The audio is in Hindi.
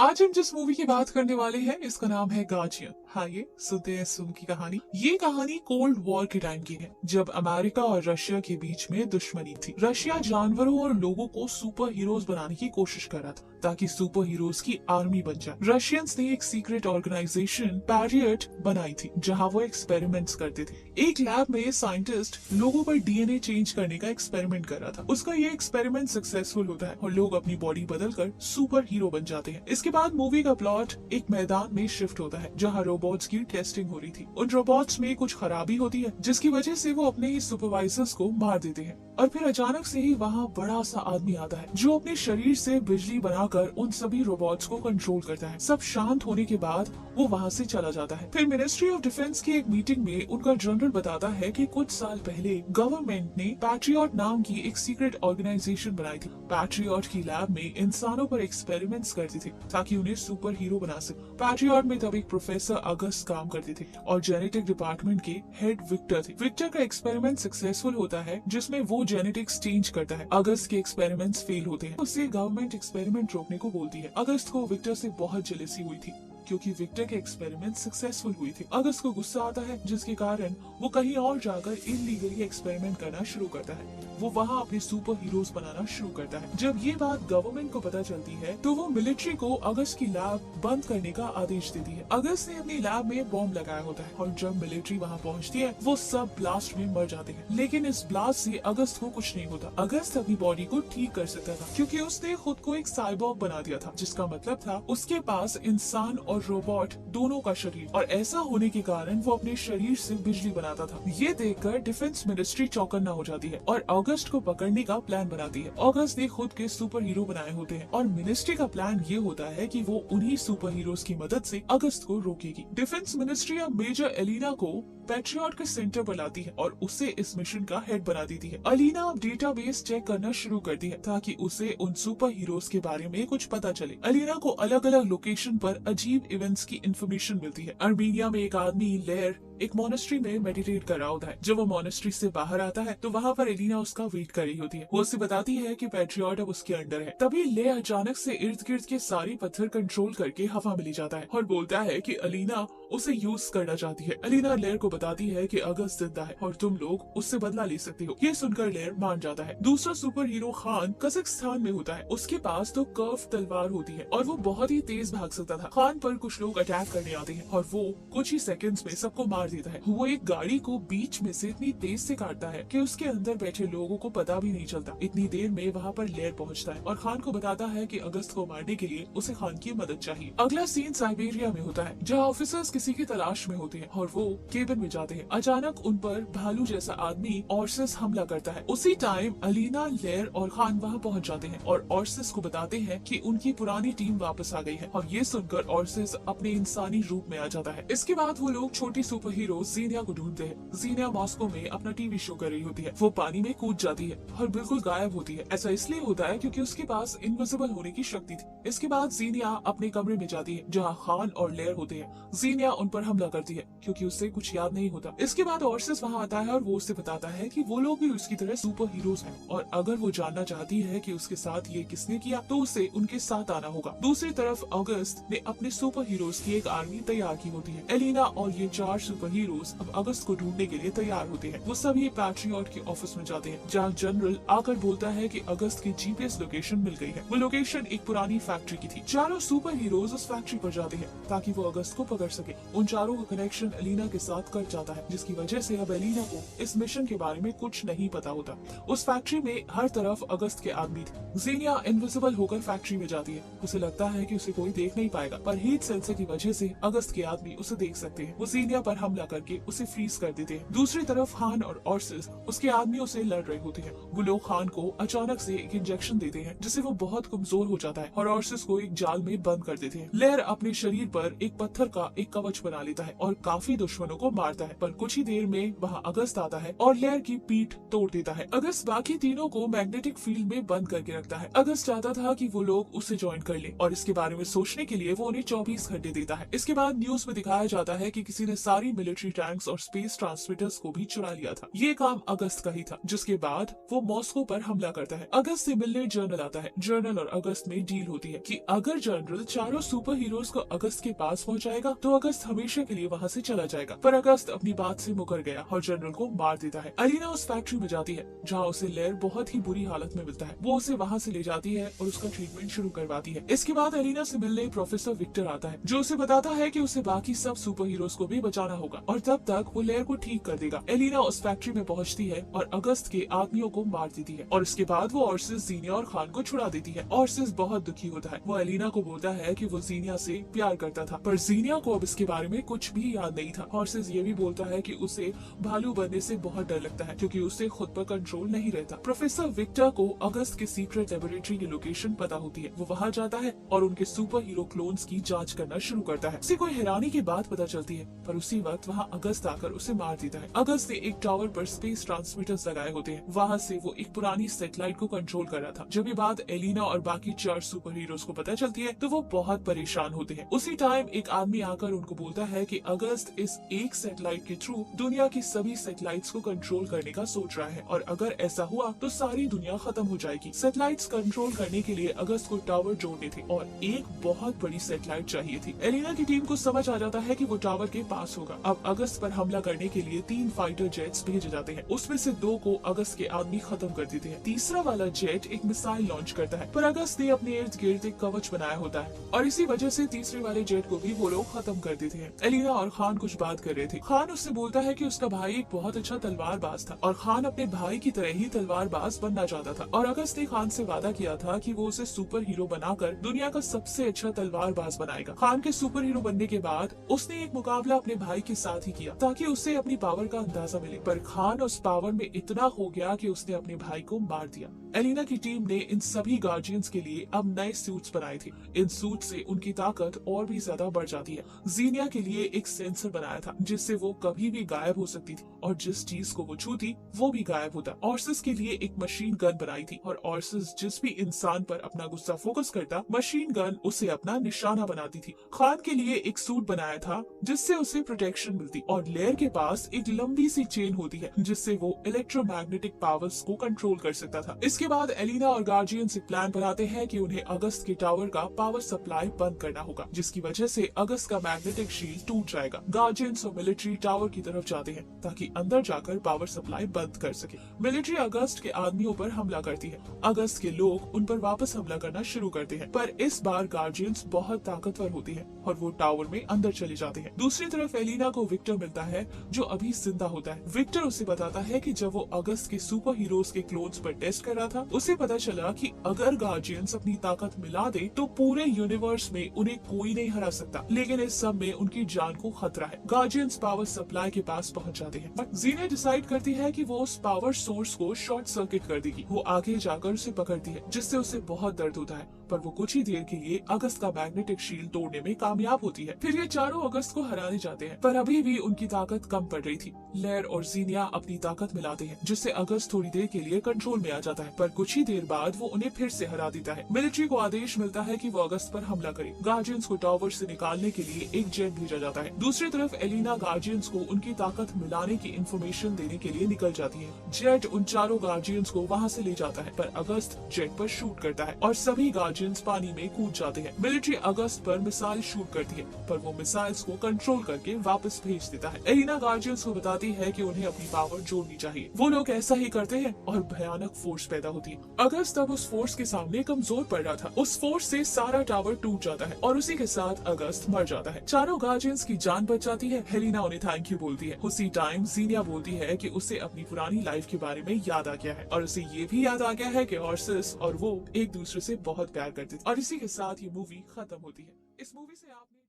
आज हम जिस मूवी की बात करने वाले हैं इसका नाम है गार्जियन। हाँ, ये सुनते हैं इस फिल्म की कहानी। ये कहानी कोल्ड वॉर के टाइम की है, जब अमेरिका और रशिया के बीच में दुश्मनी थी। रशिया जानवरों और लोगों को सुपर हीरोज बनाने की कोशिश कर रहा था ताकि सुपर हीरोज की आर्मी बन जाए। रशियंस ने एक सीक्रेट ऑर्गेनाइजेशन पैट्रियट बनाई थी जहाँ वो एक्सपेरिमेंट्स करते थे। एक लैब में साइंटिस्ट लोगों पर डीएनए चेंज करने का एक्सपेरिमेंट कर रहा था। उसका ये एक्सपेरिमेंट सक्सेसफुल होता है और लोग अपनी बॉडी बदलकर सुपर हीरो बन जाते हैं। इसके बाद मूवी का प्लॉट एक मैदान में शिफ्ट होता है जहाँ रोबोट्स की टेस्टिंग हो रही थी। उन रोबोट्स में कुछ खराबी होती है जिसकी वजह से वो अपने ही सुपरवाइजर्स को मार देते हैं और फिर अचानक से ही वहाँ बड़ा सा आदमी आता है जो अपने शरीर से बिजली बनाकर उन सभी रोबोट्स को कंट्रोल करता है। सब शांत होने के बाद वो वहाँ से चला जाता है। फिर मिनिस्ट्री ऑफ डिफेंस की एक मीटिंग में उनका जनरल बताता है कि कुछ साल पहले गवर्नमेंट ने पैट्रियट नाम की एक सीक्रेट ऑर्गेनाइजेशन बनाई थी। पैट्रियट की लैब में इंसानों पर एक्सपेरिमेंट्स करती थी ताकि उन्हें सुपर हीरो बना सके। पैट्रियट में तब एक प्रोफेसर अगस्त काम करते थे और जेनेटिक डिपार्टमेंट के हेड विक्टर थे। विक्टर का एक्सपेरिमेंट सक्सेसफुल होता है जिसमें वो जेनेटिक्स चेंज करता है। अगस्त के एक्सपेरिमेंट्स फेल होते हैं। उससे गवर्नमेंट एक्सपेरिमेंट रोकने को बोलती है। अगस्त को विक्टर से बहुत जेलसी हुई थी क्योंकि विक्टर के एक्सपेरिमेंट सक्सेसफुल हुई थी। अगस्त को गुस्सा आता है जिसके कारण वो कहीं और जाकर इलीगली एक्सपेरिमेंट करना शुरू करता है। वो वहाँ अपने सुपर हीरोज बनाना शुरू करता है। जब ये बात गवर्नमेंट को पता चलती है तो वो मिलिट्री को अगस्त की लैब बंद करने का आदेश देती है। अगस्त ने अपनी लैब में बॉम्ब लगाया होता है और जब मिलिट्री वहाँ पहुँचती है वो सब ब्लास्ट में मर जाते हैं। लेकिन इस ब्लास्ट से अगस्त को कुछ नहीं होता। अगस्त अपनी बॉडी को ठीक कर सकता था क्योंकि उसने खुद को एक साइबॉर्ग बना दिया था, जिसका मतलब था उसके पास इंसान और रोबोट दोनों का शरीर, और ऐसा होने के कारण वो अपने शरीर से बिजली बनाता था। ये देखकर डिफेंस मिनिस्ट्री चौकन्ना हो जाती है और अगस्त को पकड़ने का प्लान बनाती है। अगस्त ने खुद के सुपर हीरो बनाए होते हैं और मिनिस्ट्री का प्लान ये होता है कि वो उन्हीं सुपर हीरोज की मदद से अगस्त को रोकेगी। डिफेंस मिनिस्ट्री अब मेजर एलिना को पैट्रियट के सेंटर पर लाती है और उसे इस मिशन का हेड बना देती है। अलीना अब डेटाबेस चेक करना शुरू करती है ताकि उसे उन सुपर हीरोज के बारे में कुछ पता चले। अलीना को अलग अलग लोकेशन पर अजीब इवेंट्स की इंफॉर्मेशन मिलती है। अर्मेनिया में एक आदमी लेयर एक मोनेस्ट्री में मेडिटेट कर रहा होता है। जब वो मोनेस्ट्री से बाहर आता है तो वहाँ पर एलिना उसका वेट कर रही होती है। वो उसे बताती है कि पैट्रियट अब उसके अंडर है। तभी ले अचानक से इर्द गिर्द के सारे पत्थर कंट्रोल करके हवा में ले जाता है और बोलता है कि अलीना उसे यूज करना चाहती है। अलीना लेयर को बताती है कि अगस्त जिंदा है और तुम लोग उससे बदला ले सकते हो। ये सुनकर लेयर मान जाता है। दूसरा सुपर हीरो खान कजाकिस्तान में होता है। उसके पास तो कर्व तलवार होती है और वो बहुत ही तेज भाग सकता था। खान पर कुछ लोग अटैक करने आते हैं और वो कुछ ही सेकंड्स में सबको मार देता है। वो एक गाड़ी को बीच में से इतनी तेज से काटता है कि उसके अंदर बैठे लोगों को पता भी नहीं चलता। इतनी देर में वहाँ पर लेयर पहुँचता है और खान को बताता है कि अगस्त को मारने के लिए उसे खान की मदद चाहिए। अगला सीन साइबेरिया में होता है जहाँ ऑफिसर्स किसी की तलाश में होते हैं और वो केबिन में जाते हैं। अचानक उन पर भालू जैसा आदमी ऑर्सिस हमला करता है। उसी टाइम अलीना, लेयर और खान वहाँ पहुँच जाते हैं और ऑर्सिस को बताते हैं कि उनकी पुरानी टीम वापस आ गई है और ये सुनकर ऑर्सिस अपने इंसानी रूप में आ जाता है। इसके बाद वो लोग छोटी सुपर हीरो जीनिया को ढूंढते हैं। जीनिया मॉस्को में अपना टीवी शो कर रही होती है। वो पानी में कूद जाती है और बिल्कुल गायब होती है। ऐसा इसलिए होता है क्योंकि उसके पास इनविजिबल होने की शक्ति थी। इसके बाद जीनिया अपने कमरे में जाती है जहाँ खान और लेयर होते हैं। जीनिया उन पर हमला करती है क्योंकि उसे कुछ याद नहीं होता। इसके बाद ऑर्सिस वहाँ आता है और वो उससे बताता है कि वो लोग भी उसकी तरह सुपर हीरोज हैं और अगर वो जानना चाहती है कि उसके साथ ये किसने किया तो उसे उनके साथ आना होगा। दूसरी तरफ अगस्त ने अपने सुपर हीरोज की एक आर्मी तैयार की होती है। एलिना और ये 4 सुपर हीरोज अब अगस्त को ढूंढने के लिए तैयार होते हैं। वो सभी पैट्रियट के ऑफिस में जाते हैं जहाँ जनरल आकर बोलता है कि अगस्त की जीपीएस लोकेशन मिल गई है। वो लोकेशन एक पुरानी फैक्ट्री की थी। चारों सुपर हीरोज उस फैक्ट्री पर जाते हैं ताकि वो अगस्त को पकड़ सके। उन चारों का कनेक्शन एलिना के साथ कट जाता है जिसकी वजह से अब एलिना को इस मिशन के बारे में कुछ नहीं पता होता। उस फैक्ट्री में हर तरफ अगस्त के आदमी थे। जीनिया इनविजिबल होकर फैक्ट्री में जाती है। उसे लगता है कि उसे कोई देख नहीं पाएगा पर हीट सेंसर की वजह से अगस्त के आदमी उसे देख सकते हैं। वो जीनिया पर हमला करके उसे फ्रीज कर देते हैं। दूसरी तरफ खान और ऑर्सिस उसके आदमियों से लड़ रहे होते हैं। वो लोग खान को अचानक से एक इंजेक्शन देते हैं जिससे वो बहुत कमजोर हो जाता है और ऑर्सिस को एक जाल में बंद कर देते हैं। लेयर अपने शरीर पर एक पत्थर का एक कवच बना लेता है और काफी दुश्मनों को मार मारता है, पर कुछ ही देर में वहाँ अगस्त आता है और लेयर की पीठ तोड़ देता है। अगस्त बाकी तीनों को मैग्नेटिक फील्ड में बंद करके रखता है। अगस्त चाहता था कि वो लोग उसे ज्वाइन कर ले और इसके बारे में सोचने के लिए वो उन्हें 24 घंटे देता है। इसके बाद न्यूज में दिखाया जाता है कि किसी ने सारी मिलिट्री टैंक्स और स्पेस ट्रांसमीटर्स को भी चुरा लिया था। ये काम अगस्त का ही था, जिसके बाद वो मॉस्को पर हमला करता है। अगस्त से मिलने जनरल आता है। जनरल और अगस्त में डील होती है कि अगर जनरल चारों सुपर हीरोज को अगस्त के पास पहुंचाएगा तो अगस्त हमेशा के लिए वहाँ से चला जाएगा, पर अगस्त अपनी बात से मुकर गया और जनरल को मार देता है। एलिना उस फैक्ट्री में जाती है जहाँ उसे लेयर बहुत ही बुरी हालत में मिलता है। वो उसे वहाँ से ले जाती है और उसका ट्रीटमेंट शुरू करवाती है। इसके बाद एलिना से मिलने प्रोफेसर विक्टर आता है, जो उसे बताता है कि उसे बाकी सब सुपर हीरोज को भी बचाना होगा और तब तक वो लेयर को ठीक कर देगा। एलिना उस फैक्ट्री में पहुंचती है और अगस्त के आदमियों को मार देती है और इसके बाद वो ऑर्सिस, जीनिया और खान को छुड़ा देती है। ऑर्सिस बहुत दुखी होता है। वो एलिना को बोलता है कि वो जीनिया से प्यार करता था, पर जीनिया को अब इसके बारे में कुछ भी याद नहीं था। ऑर्सिस ये भी बोलता है कि उसे भालू बनने से बहुत डर लगता है क्योंकि उसे खुद पर कंट्रोल नहीं रहता। प्रोफेसर विक्टर को अगस्त के सीक्रेट लेबोरेटरी की लोकेशन पता होती है। वो वहाँ जाता है और उनके सुपर हीरो क्लोन्स की जांच करना शुरू करता है। उसे कोई हैरानी की बात पता चलती है, पर उसी वक्त वहाँ अगस्त आकर उसे मार देता है। अगस्त ने एक टावर पर स्पेस ट्रांसमीटर्स लगाए होते हैं। वहाँ से वो एक पुरानी सैटेलाइट को कंट्रोल कर रहा था। जब ये बात एलिना और बाकी 4 सुपर हीरोज को पता चलती है तो वो बहुत परेशान होते हैं। उसी टाइम एक आदमी आकर उनको बोलता है कि अगस्त इस एक सैटेलाइट के थ्रू दुनिया की सभी सैटेलाइट्स को कंट्रोल करने का सोच रहा है और अगर ऐसा हुआ तो सारी दुनिया खत्म हो जाएगी। सैटेलाइट्स कंट्रोल करने के लिए अगस्त को टावर जोड़ने थे और एक बहुत बड़ी सैटेलाइट चाहिए थी। एलिना की टीम को समझ आ जाता है कि वो टावर के पास होगा। अब अगस्त पर हमला करने के लिए 3 फाइटर जेट्स भेजे जाते हैं। उसमें से 2 को अगस्त के आदमी खत्म कर देते हैं। तीसरा वाला जेट एक मिसाइल लॉन्च करता है, पर अगस्त ने अपने इर्द गिर्द एक कवच बनाया होता है और इसी वजह से तीसरे वाले जेट को भी वो लोग खत्म कर देते हैं। एलिना और खान कुछ बात कर रहे थे। खान उससे बोलता है कि उसका भाई एक बहुत अच्छा तलवारबाज था और खान अपने भाई की तरह ही तलवारबाज बनना चाहता था और अगस्त ने खान से वादा किया था कि वो उसे सुपर हीरो बनाकर दुनिया का सबसे अच्छा तलवारबाज बनाएगा। खान के सुपर हीरो बनने के बाद उसने एक मुकाबला अपने भाई के साथ ही किया ताकि उसे अपनी पावर का अंदाजा मिले, पर खान उस पावर में इतना हो गया कि उसने अपने भाई को मार दिया। एलिना की टीम ने इन सभी गार्जियंस के लिए अब नए सूट्स बनाए थे। इन सूट से उनकी ताकत और भी ज्यादा बढ़ जाती है। जीनिया के लिए एक सेंसर बनाया था जिससे वो कभी भी गायब हो सकती थी और जिस चीज को वो छूती वो भी गायब होता। ऑर्सिस के लिए एक मशीन गन बनाई थी और ऑर्सिस जिस भी इंसान पर अपना गुस्सा फोकस करता मशीन गन उसे अपना निशाना बनाती थी। खान के लिए एक सूट बनाया था जिससे उसे प्रोटेक्शन मिलती और लेयर के पास एक लंबी सी चेन होती है जिससे वो इलेक्ट्रोमैग्नेटिक पावर्स को कंट्रोल कर सकता था। इसके बाद एलिना और गार्जियंस एक प्लान बनाते हैं कि उन्हें अगस्त के टावर का पावर सप्लाई बंद करना होगा, जिसकी वजह से अगस्त का मैग्नेटिक शील्ड टूट जाएगा। गार्जियंस और मिलिट्री टावर की तरफ जाते हैं ताकि अंदर जाकर पावर सप्लाई बंद कर सके। मिलिट्री अगस्त के आदमियों पर हमला करती है। अगस्त के लोग उन पर वापस हमला करना शुरू करते हैं, पर इस बार गार्जियंस बहुत ताकतवर होती है और वो टावर में अंदर चले जाते हैं। दूसरी तरफ एलिना को विक्टर मिलता है जो अभी जिंदा होता है। विक्टर उसे बताता है कि जब वो अगस्त के सुपर हीरोज के क्लोन्स पर टेस्ट कर रहा था उसे पता चला कि अगर गार्जियंस अपनी ताकत मिला दे तो पूरे यूनिवर्स में उन्हें कोई नहीं हरा सकता, लेकिन इस सब में उनकी जान को खतरा है। गार्जियंस पावर सप्लाई के पास पहुंच जाते हैं, बट जीने डिसाइड करती है कि वो उस पावर सोर्स को शॉर्ट सर्किट कर देगी। वो आगे जाकर उसे पकड़ती है जिससे उसे बहुत दर्द होता है, पर वो कुछ ही देर के लिए अगस्त का मैग्नेटिक शील्ड तोड़ने में कामयाब होती है। फिर ये चारों अगस्त को हराने जाते हैं, पर अभी भी उनकी ताकत कम पड़ रही थी। लेयर और जीनिया अपनी ताकत मिलाते हैं जिससे अगस्त थोड़ी देर के लिए कंट्रोल में आ जाता है, पर कुछ ही देर बाद वो उन्हें फिर से हरा देता है। मिलिट्री को आदेश मिलता है कि वो अगस्त पर हमला करे। गार्जियंस को टावर से निकालने के लिए एक जेट भेजा जाता है। दूसरी तरफ एलिना गार्जियंस को उनकी ताकत मिलाने की इंफॉर्मेशन देने के लिए निकल जाती है। जेट उन चारों गार्जियंस को वहाँ से ले जाता है, पर अगस्त जेट पर शूट करता है और सभी गार्जियंस पानी में कूद जाते हैं। मिलिट्री अगस्त पर मिसाइल शूट करती है, पर वो मिसाइल्स को कंट्रोल करके वापस भेज देता है। एलिना गार्जियंस को बताती है कि उन्हें अपनी पावर जोड़नी चाहिए। वो लोग ऐसा ही करते हैं और भयानक फोर्स पैदा होती है। अगस्त अब उस फोर्स के सामने कमजोर पड़ रहा था। उस फोर्स से सारा टावर टूट जाता है और उसी के साथ अगस्त मर जाता है। चारों गार्जियंस की जान बच जाती है। हेलिना उन्हें थैंक यू बोलती है। उसी टाइम जीनिया बोलती है कि उसे अपनी पुरानी लाइफ के बारे में याद आ गया है और उसे ये भी याद आ गया है कि ऑर्सिस और वो एक दूसरे से बहुत प्यार करते थे। और इसी के साथ ये मूवी खत्म होती है। इस मूवी से आपने